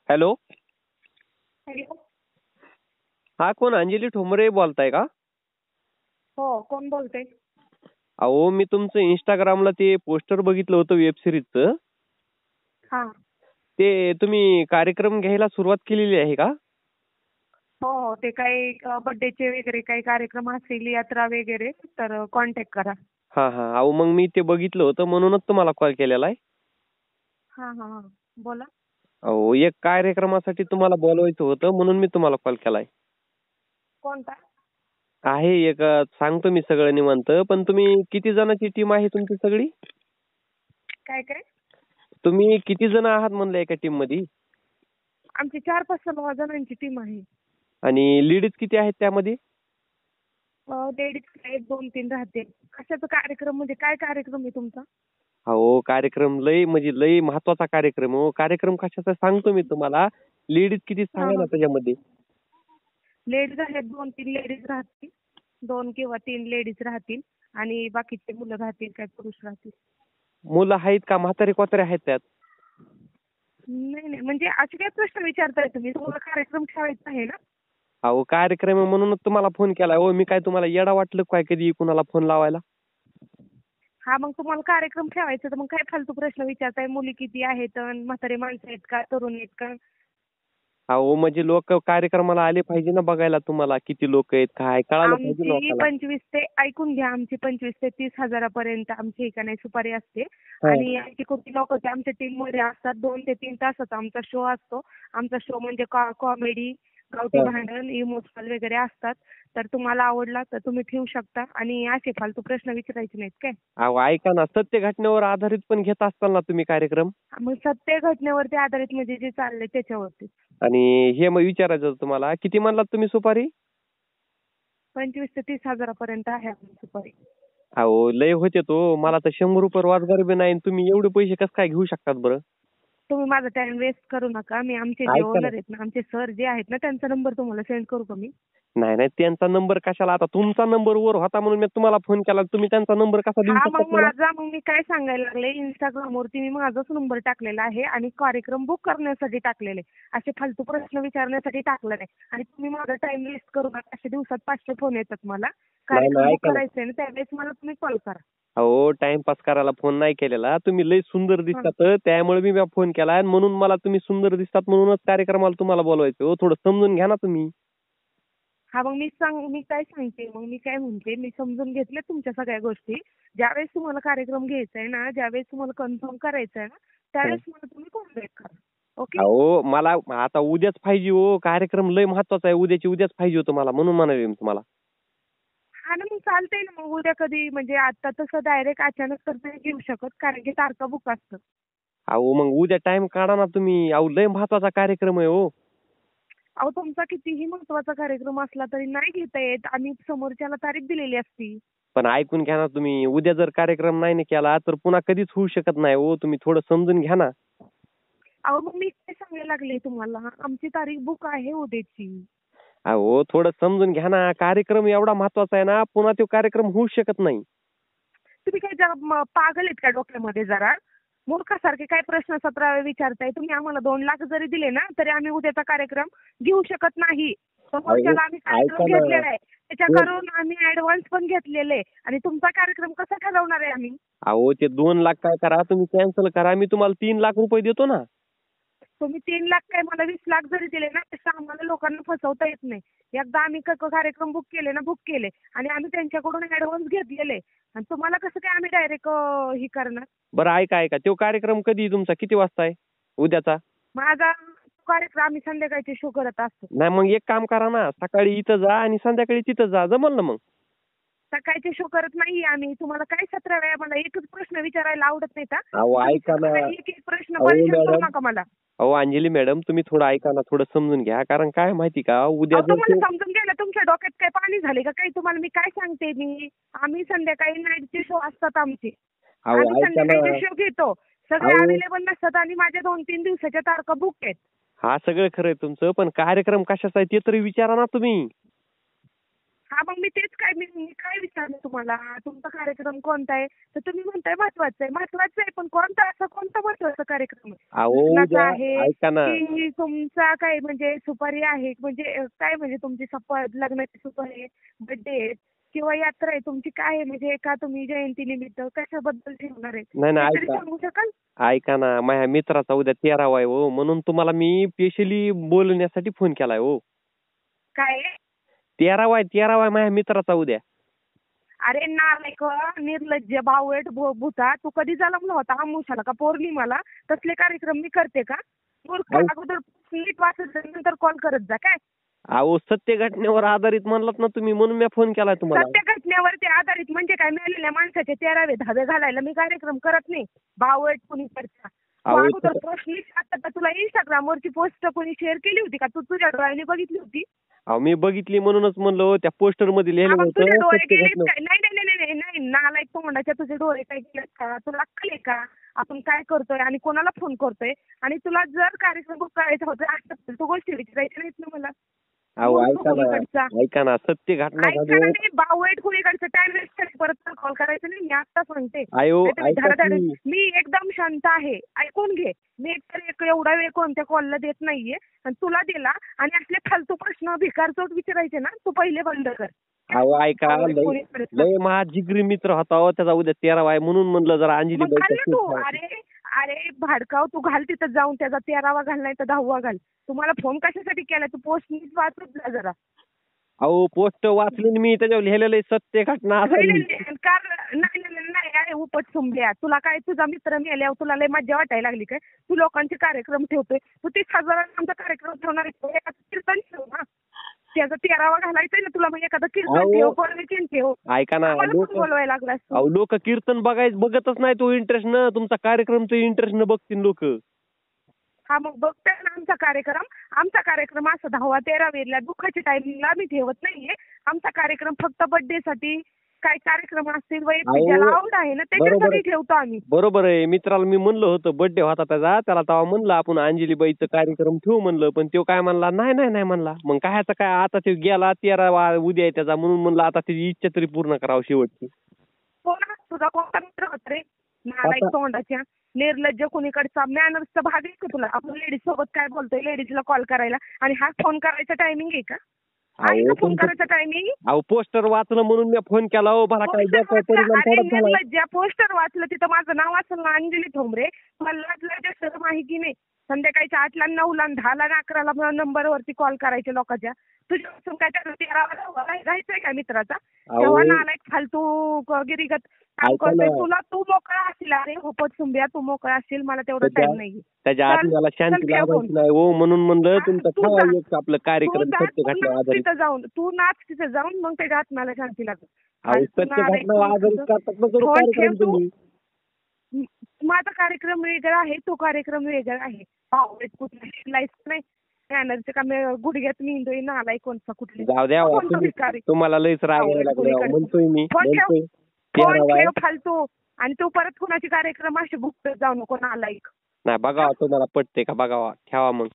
Hello. Hello. हा, कोण अंजली ठोंबरे बोलताय का? हो, कोण बोलते? अहो, मी तुमचं इंस्टाग्रामला ते पोस्टर बघितलं होतं वेब सिरीजचं. हा. ते तुम्ही कार्यक्रम घ्यायला सुरुवात केलेली आहे का? हो हो, ते काही बर्थडेचे वगैरे काही कार्यक्रम असतील, यात्रा वगैरे, तर कॉन्टॅक्ट करा. हा हा. अहो, मग मी ते बघितलं होतं म्हणूनच तुम्हाला कॉल केलेला आहे. हा हा हा, बोला. अहो, एक कार्यक्रमासाठी तुम्हाला बोलवायचं होतं म्हणून मी तुम्हाला कॉल केलाय. कोणता? आहे एक, सांगतो मी सगळं निवांत. पण तुम्ही किती जणांची टीम आहे तुमची सगळी? काय काय? तुम्ही किती जण आहात म्हणलं एका टीम मध्ये? आमची 4-5 जणांची टीम आहे. आणि लेडीज किती आहेत त्यामध्ये? लेडीज 1-2-3 राहते. कशाचा कार्यक्रम, म्हणजे काय कार्यक्रम आहे तुमचा? हो, कार्यक्रम लय म्हणजे लय महत्वाचा कार्यक्रम हो. कार्यक्रम कशाचा सांगतो मी तुम्हाला. लेडीज किती हा सांगा हा. ना त्याच्यामध्ये. लेडीज आहेत, 2-3 लेडीज राहतील. 2 किंवा 3 लेडीज राहतील आणि बाकीचे मुलं राहतील, काय पुरुष राहतील. मुलं आहेत का म्हातारे कोतारे आहेत त्यात? नाही नाही, म्हणजे असे काय प्रश्न विचारताय तुम्ही? तुम्हाला कार्यक्रम ठेवायचा आहे ना? अहो, कार्यक्रम आहे म्हणूनच तुम्हाला फोन केलाय हो. मी काय तुम्हाला येडा वाटलं काय कधी कुणाला फोन लावायला? हा, मग तुम्हाला कार्यक्रम ठेवायचा तर मग काय फालतू प्रश्न विचारताय? मुली किती आहेत, अन म्हातारे माणसं आहेत का, तरुण आहेत का? अहो, म्हणजे लोक कार्यक्रमाला आले पाहिजे ना बघायला तुम्हाला किती लोक आहेत काय कळालं पाहिजे आमची लोकांना. 25 ते, ऐकून घ्या, आमची 25 ते 30 हजारापर्यंत आमची एका सुपारी असते. हा. आणि आमची कुठली लोक ते आमच्या टीम मध्ये असतात. 2 ते 3 तासाचा आमचा शो असतो. आमचा शो म्हणजे कॉमेडी, गावठी हा. भांडण, इमोशनल वगैरे असतात. तर तुम्हाला आवडला तर तुम्ही ठेवू शकता. आणि असे फालतू प्रश्न विचारायचे नाहीत काय. अहो, ऐका ना, सत्य घटनेवर आधारित पण घेत असताल ना तुम्ही कार्यक्रम? मग सत्य घटनेवरती आधारित, म्हणजे जे चाललंय त्याच्यावरती. आणि हे मग विचारायचं होतं तुम्हाला, किती म्हणलात तुम्ही सुपारी? 25 ते 30 हजारापर्यंत आहे आपली सुपारी. अहो, लय होते तो. मला तर 100 रुपये रोजगार बी नाही आणि तुम्ही एवढे पैसे कसं काय घेऊ शकतात बरं? तुम्ही माझा टाइम वेस्ट करू नका. मी आमचे जे ऐका ना. ओनर आहेत ना, आमचे सर जे आहेत ना, त्यांचा नंबर तुम्हाला सेंड करू का मी? नाही नाही, त्यांचा नंबर कशाला? आता तुमचा नंबर वर होता म्हणून मी तुम्हाला फोन केला. तुम्ही त्यांचा नंबर कसा देऊ हा, शकतात मग मला? मग मी काय सांगायला लागले, इंस्टाग्रामवरती मी माझाच नंबर टाकलेला आहे आणि कार्यक्रम बुक करण्यासाठी टाकलेले. असे फालतू प्रश्न विचारण्यासाठी टाकलं नाही. आणि तुम्ही माझा टाइम वेस्ट करू नका. अशा दिवसात 500 फोन येतात मला. नाही कार्यक्रम नाही, बुक ऐका ना. करायचंय ना, त्यावेळेस मला तुम्ही कॉल करा. अहो, टाइमपास करायला फोन नाही केलेला. तुम्ही लय सुंदर हा. दिसतात त्यामुळे मी फोन केला आणि म्हणून मला तुम्ही सुंदर दिसतात म्हणूनच कार्यक्रमाला तुम्हाला बोलवायचं हो. थोडं समजून घ्या ना तुम्ही. हा, मग मी काय सांगते, मग मी काय म्हणते, मी समजून घेतल्या तुमच्या सगळ्या गोष्टी. ज्यावेळेस तुम्हाला कार्यक्रम घ्यायचा आहे ना, ज्यावेळेस तुम्हाला कन्फर्म करायचं आहे ना, त्यावेळेस मला तुम्ही कॉन्टॅक्ट करा. ओके. अहो, मला आता उद्याच पाहिजे हो. कार्यक्रम लय महत्वाचा आहे. उद्याची उद्याच पाहिजे होतं मला म्हणून म्हणाले मी तुम्हाला. हा ना, मग चालतंय ना. मग उद्या कधी, म्हणजे आता तसं डायरेक्ट अचानक तर नाही घेऊ शकत, कारण की तारखा बुक असतं. अहो, मग उद्या टाइम काढा ना तुम्ही. अहो, लय महत्वाचा कार्यक्रम आहे हो. अहो, तुमचा कितीही महत्वाचा कार्यक्रम असला तरी नाही घेता येत. आम्ही समोरच्याला तारीख दिलेली असती. पण ऐकून घ्या ना तुम्ही. उद्या जर कार्यक्रम नाही ना केला तर पुन्हा कधीच होऊ शकत नाही हो. तुम्ही थोडं समजून घ्या ना. अहो, मग मी काय सांगायला लागले तुम्हाला, आमची तारीख बुक आहे उद्याची. अहो, थोडं समजून घ्या ना. कार्यक्रम एवढा महत्वाचा आहे ना, पुन्हा तो कार्यक्रम होऊ शकत नाही. तुम्ही काय पागल आहेत का डोक्यामध्ये जरा? मूर्खासारखे काय प्रश्न 17 विचारताय तुम्ही? आम्हाला 2 लाख जरी दिले ना, तरी आम्ही उद्याचा कार्यक्रम घेऊ शकत नाही. अहो, समोरच्याला आम्ही ऐका कार्यक्रम ना. घेतलेला आहे, त्याच्याकडून आम्ही ऍडव्हान्स पण घेतलेले. आणि तुमचा कार्यक्रम कसा ठरवणार आहे आम्ही? अहो, ते 2 लाख काय करा, तुम्ही कॅन्सल करा. मी तुम्हाला 3 लाख रुपये देतो ना. तुम्ही 3 लाख काय, मला 20 लाख जरी दिले ना, तसं आम्हाला लोकांना फसवता येत नाही. एकदा आम्ही कार्यक्रम बुक केले ना, बुक केले आणि आम्ही त्यांच्याकडून ऍडव्हान्स घेतलेले. आणि तुम्हाला कसं काय आम्ही डायरेक्ट हे करणार? बरं, ऐका ऐका. तो कार्यक्रम कधी आहे तुमचा? किती वाजता आहे उद्याचा? माझा कार्यक्रम आम्ही संध्याकाळचे शो करत असतो. नाही, मग एक काम करा ना. सकाळी इथं जा आणि संध्याकाळी तिथं जा. जमल ना मग? सकाळचे शो करत नाही आम्ही. तुम्हाला काय 17 वेळा मला एकच प्रश्न विचारायला आवडत नाही का? अहो, ऐका ना. एक एक प्रश्न अहो परेशान करू मॅडम. नका मला. अहो, अंजली मॅडम, तुम्ही थोडं ऐका ना. थोडं समजून घ्या. कारण काय माहिती का, उद्या अहो, जर तुम्हाला समजून घ्यायला तुमच्या डोक्यात काय पाणी झाले का काही? तुम्हाला मी काय सांगते, आम्ही संध्याकाळी नाईटचे शो असतात आमचे. अहो, आम्ही ऐका ना. संध्याकाळचे शो घेतो. सगळे अहो, अवेलेबल नसतात आणि माझ्या 2-3 दिवसाच्या तारखा बुक आहेत. हा सगळं खरंय तुमचं, पण कार्यक्रम कशाचा आहे ते तरी विचारा ना तुम्ही. हा मग मी तेच काय मी काय विचारलं तुम्हाला, तुमचा कार्यक्रम कोणता आहे? तर तुम्ही म्हणताय महत्वाचा आहे. महत्वाचा आहे पण कोणता महत्वाचा कार्यक्रम आहे? अहो लग्नाचा उद्या आहे ऐका ना. की तुमचा काय म्हणजे सुपारी आहे, म्हणजे काय म्हणजे तुमची लग्नाची सुपारी आहे, बर्थडे आहे किंवा यात्रा आहे तुमची, काय आहे म्हणजे का तुम्ही जयंतीनिमित्त कशाबद्दल ठेवणार आहे नाही ना, ते तरी ऐका सांगू शकाल? ऐका ना, माझ्या मित्राचा उद्या 13वा आहे हो, म्हणून तुम्हाला मी स्पेशली बोलण्यासाठी फोन केलाय हो. काय आहे? 13वा आहे माझ्या मित्राचा उद्या. अरे नालायक, निर्लज्ज, बावळट, भुता, तू कधी जन्मला होता? आमुषाला का पौर्णिमाला? तसले कार्यक्रम मी करते का? मूर्ख, अहो अगोदर नीट वाचत जा, नंतर कॉल करत जा काय? अहो, सत्य घटनेवर आधारित म्हणलात ना तुम्ही, म्हणून मी फोन केलाय तुम्हाला. सत्य घटनेवरती आधारित म्हणजे काय? मेलेल्या माणसाचे 13वे धाबे घालायला मी कार्यक्रम करत नाही. बावळट कुणी करता. तू अहो अगोदर पोस्ट लिस्ट, आता तुला इंस्टाग्रामवरची पोस्ट कोणी शेअर केली होती का? तू तुझ्या डोळ्याने बघितली होती? अहो, मी बघितली म्हणूनच म्हणलं, त्या पोस्टर मध्ये हा, लिहिलं मग तुझे होतं डोळे सत्य गेलेत घटना. काय? नाही नाही नाही नाही नाही, नालायक तोंडाच्या तुझे डोळे काय गेलेत का? तुला अक्कल आहे का? आपण काय करतोय आणि कोणाला फोन करतोय? आणि तुला जर कार्यक्रम बुक करायचा होता असतं तू गोष्टी विचारायच्या नाहीत ना मला. अहो मूर्ख ऐका कुणीकडचा. ना, ऐका ना, सत्य घटना ऐका झाली. ना, मी बावळट कुणीकडचं टाइम वेस्ट परत कॉल करायचं नाही. मी आता सांगते. आयो नाहीतर मी ऐका धडाधड, की. मी एकदम शांत आहे. ऐकून घे. मी एकतर एवढा वेळ कोणत्या कॉलला देत नाहीये आणि तुला दिला आणि असले फालतू प्रश्न भिकारचोट विचारायचे ना, तू पहिले बंद कर. अहो ऐका, बावळट लय कुणीकडचा. लय महाजिगरी मित्र होता हो, त्याचा उद्या 13वा आहे, म्हणून म्हणलं जरा अंजली मग घाल ना तू. बाईचा. अरे अरे भाडकाव, तू घाल तिथं जाऊन, त्याचा 13वा घाल नाही तर 10वा घाल. तुम्हाला फोन कशासाठी केला? तू पोस्ट नीट वाचत जा जरा. अहो पोस्ट वाचली ना मी, त्याच्यावर लिहिलेलं आहे सत्य घटना नाही आधारित. नाही नाही, कारण नाही नाही नाही नाही, अरे उपट सुंबल्या, तुला काय तुझा मित्र मेल्यावर तुला लय मज्जा वाटायला लागली काय? तू लोकांचे कार्यक्रम ठेवतोय. तू 30,000 आमचा कार्यक्रम ठेवणार आहे. एखादं कीर्तन ठेव ना. त्याचा 13वा घालायचंय ना तुला, मग एखादं कीर्तन अहो, ठेव, परमिशन ठेव. ऐका ना, आम्हाला लोक पण बोलवायला लागलास तू. अहो लोक कीर्तन बघतच नाही, तो इंटरेस्ट न तुमचा कार्यक्रम तो इंटरेस्ट न बघतील लोक. हा मग बघताय ना आमचा कार्यक्रम. आमचा कार्यक्रम असं 10वा 13वीला दुःखाच्या टायमिंगला आम्ही ठेवत नाहीये. आमचा कार्यक्रम फक्त बर्थडे साठी, काय कार्यक्रम असतील वैयक्तिक अहो, ज्याला आवड आहे ना बरोबर त्याच्यासाठी आहे. ठेवतो आम्ही. बरोबर आहे, मित्राला मी म्हणलं होतं बर्थडे होता त्याचा, त्याला तेव्हा म्हणलं आपण अंजलीबाईचं कार्यक्रम ठेवू म्हणलं, पण तो काय म्हणला, नाही नाही नाही म्हणला. मग कायचा काय, आता तो गेला 13वा उद्या आहे त्याचा, म्हणून म्हणलं आता त्याची इच्छा तरी पूर्ण करावं शेवटची. कोण तुझा कोणता मित्र होता रे? नालायक आता तोंडाच्या, निर्लज्ज कुणीकडचा. मॅनर्सचा भाग आहे का तुला? आपण लेडीज सोबत काय बोलतोय, लेडीजला कॉल करायला, आणि हा फोन करायचा टायमिंग आहे का? आहे का अहो फोन तुमचं करायचा टायमिंग? अहो पोस्टर वाचलं म्हणून मी फोन केला हो, भला काय पोस्टर डोक्यावर वाचलं? परिणाम अरे थोडाच झालाय. निर्लज्ज, पोस्टर वाचलं तिथं माझं नाव असेल ना, अंजली ठोंबरे. मला लाजलाच्या शरम आहे की नाही? संध्याकाळच्या 8ला 9ला 10ला 11ला नंबरवरती कॉल करायचे लोकांच्या. तुझ्यापासून काय त्याला 13वा राहायचंय का मित्राचा? तेव्हा अहो नालायक फालतू गिरीगत काम ऐका करतोय. ना, तुला तू मोकळा असशील, अरे होपट सुंबिया, तू मोकळा असशील, मला तेवढा त्याच्या टाइम नाही. त्याच्या आधी मला चल शांती ठेव लाभायची फोन. नाही हो, म्हणून म्हणलं तुमचा तू ठेवा जा. एक आपलं तू कार्यक्रम जा, सत्य तू घटना नाच आधारित. तिथं जाऊन, तू नाच तिथं जाऊन, मग त्याच्या आत्म्याला शांती लागेल. अहो फालतू सत्य नालायक घटना तू आधारित तुझं. करतात ना तो फोन ठेव कार्यक्रम तू. तुम्ही. माझा कार्यक्रम वेगळा आहे, तो कार्यक्रम वेगळा आहे. आवडत कुठला शिकलायच नाही. मॅनरचे का गुडघ्यात मेंदोय, नालाय कोणता कुठले. जाऊ द्या हो, तुम्हाला लयच राग यायला लागला हो. म्हणतोय मी, फोन ठेव. म्हणतोय फोन 13वा आहे. ठेव फालतू. आणि तू परत कुणाचे कार्यक्रम असे बुक जाऊ नको, नालायक. नाही बघावा तुम्हाला पटते का, बघावा, ठेवा मग.